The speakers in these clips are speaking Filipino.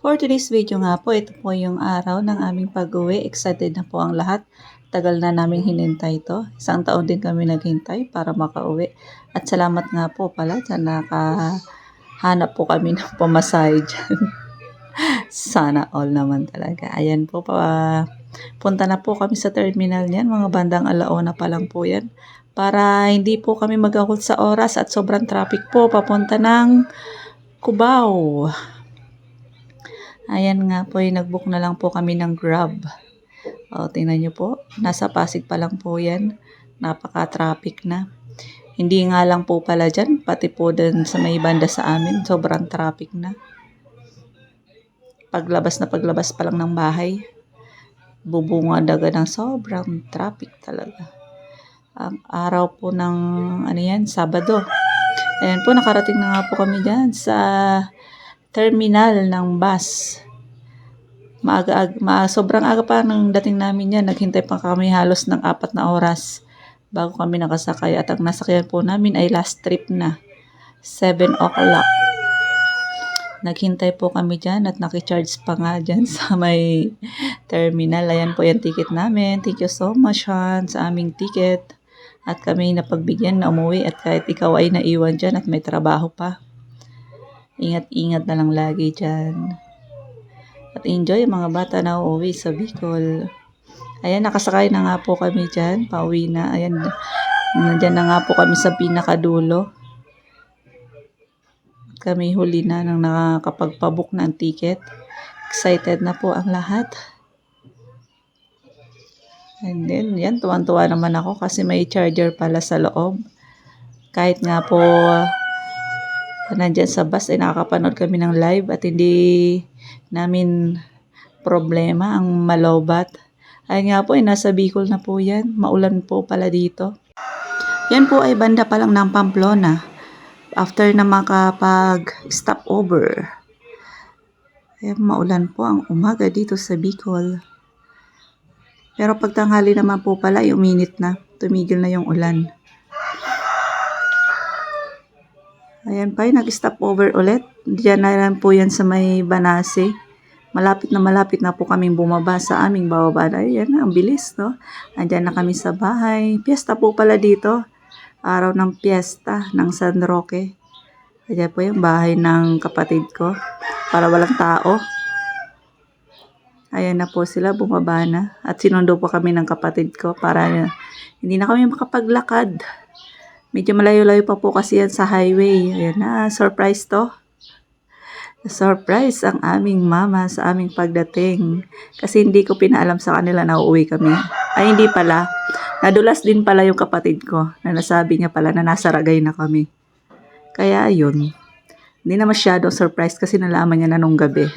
For today's video nga po, ito po yung araw ng aming pag-uwi. Excited na po ang lahat. Tagal na namin hinintay ito. Isang taon din kami naghintay para makauwi. At salamat nga po pala sa nakahanap po kami ng pamasahe dyan. Sana all naman talaga. Ayan po pa. Punta na po kami sa terminal niyan. Mga bandang alauna pa lang po yan. Para hindi po kami mag-akot sa oras at sobrang traffic po papunta ng Cubao. Ayan nga po, nag-book na lang po kami ng Grab. O, tingnan nyo po, nasa Pasig pa lang po yan. Napaka-traffic na. Hindi nga lang po pala dyan, pati po din sa may banda sa amin, sobrang traffic na. Paglabas pa lang ng bahay, bubunga daga ng sobrang traffic talaga. Ang araw po ng, Sabado. Ayan po, nakarating na nga po kami dyan sa terminal ng bus. Sobrang aga pa nang dating namin yan. Naghintay pa kami halos ng 4 na oras bago kami nakasakay. At ang nasakyan po namin ay last trip na. 7 o'clock. Naghintay po kami dyan at nakicharge pa nga dyan sa may terminal. Ayan po yung ticket namin. Thank you so much, Han, sa aming ticket. At kami napagbigyan na umuwi at kahit ikaw ay naiwan dyan at may trabaho pa. Ingat-ingat na lang lagi dyan. At enjoy yung mga bata na uuwi sa Bicol. Ayan, nakasakay na nga po kami dyan. Pauwi na. Ayan, nandyan na nga po kami sa pinakadulo. Kami huli na nang nakakapagpabook ng ticket. Excited na po ang lahat. And then, yan, tuwan-tuwa naman ako kasi may charger pala sa loob. Kahit nga po nandyan sa bus ay nakakapanood kami ng live at hindi namin problema ang malobat. Ay nga po ay nasa Bicol na po yan. Maulan po pala dito. Yan po ay banda pa lang ng Pamplona. After na makapag-stop over. Ay, maulan po ang umaga dito sa Bicol. Pero pagtanghali naman po pala ay uminit na. Tumigil na yung ulan. Ayan pa, nag-stop over ulit. Diyan na lang po yan sa may Banasi. Malapit na po kaming bumaba sa aming bababa. Ayan, ang bilis, no? Andyan na kami sa bahay. Piyesta po pala dito. Araw ng piyesta ng San Roque. Ayan po yung bahay ng kapatid ko. Para walang tao. Ayan na po sila, bumaba na. At sinundo po kami ng kapatid ko para hindi na kami makapaglakad. Medyo malayo-layo pa po kasi yan sa highway. Ayan na, surprise to. Surprise ang aming mama sa aming pagdating. Kasi hindi ko pinaalam sa kanila na uuwi kami. Ay, hindi pala. Nadulas din pala yung kapatid ko na nasabi niya pala na nasa Ragay na kami. Kaya ayun. Hindi na masyadong surprise kasi nalaman niya na nung gabi.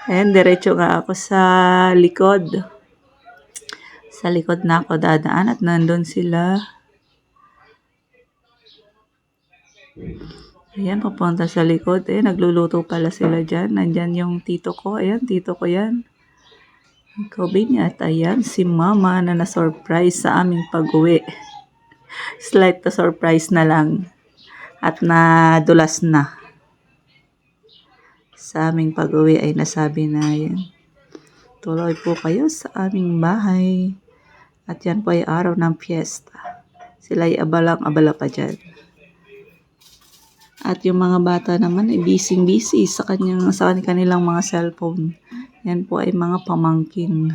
Ayan, diretso nga ako sa likod. Sa likod na ako dadaan at nandun sila. Ayan, papunta sa likod. Nagluluto pala sila dyan. Nandyan yung tito ko. Ayan, tito ko yan. Kobe niya. At ayan, si mama na na-surprise sa aming pag-uwi. Slight to surprise na lang. At nadulas na. Sa aming pag-uwi ay nasabi na yan. Tuloy po kayo sa aming bahay. At yan po ay araw ng piyesta. Sila ay abalang-abala pa dyan. At yung mga bata naman ay busy sa kanilang mga cellphone. Yan po ay mga pamangkin.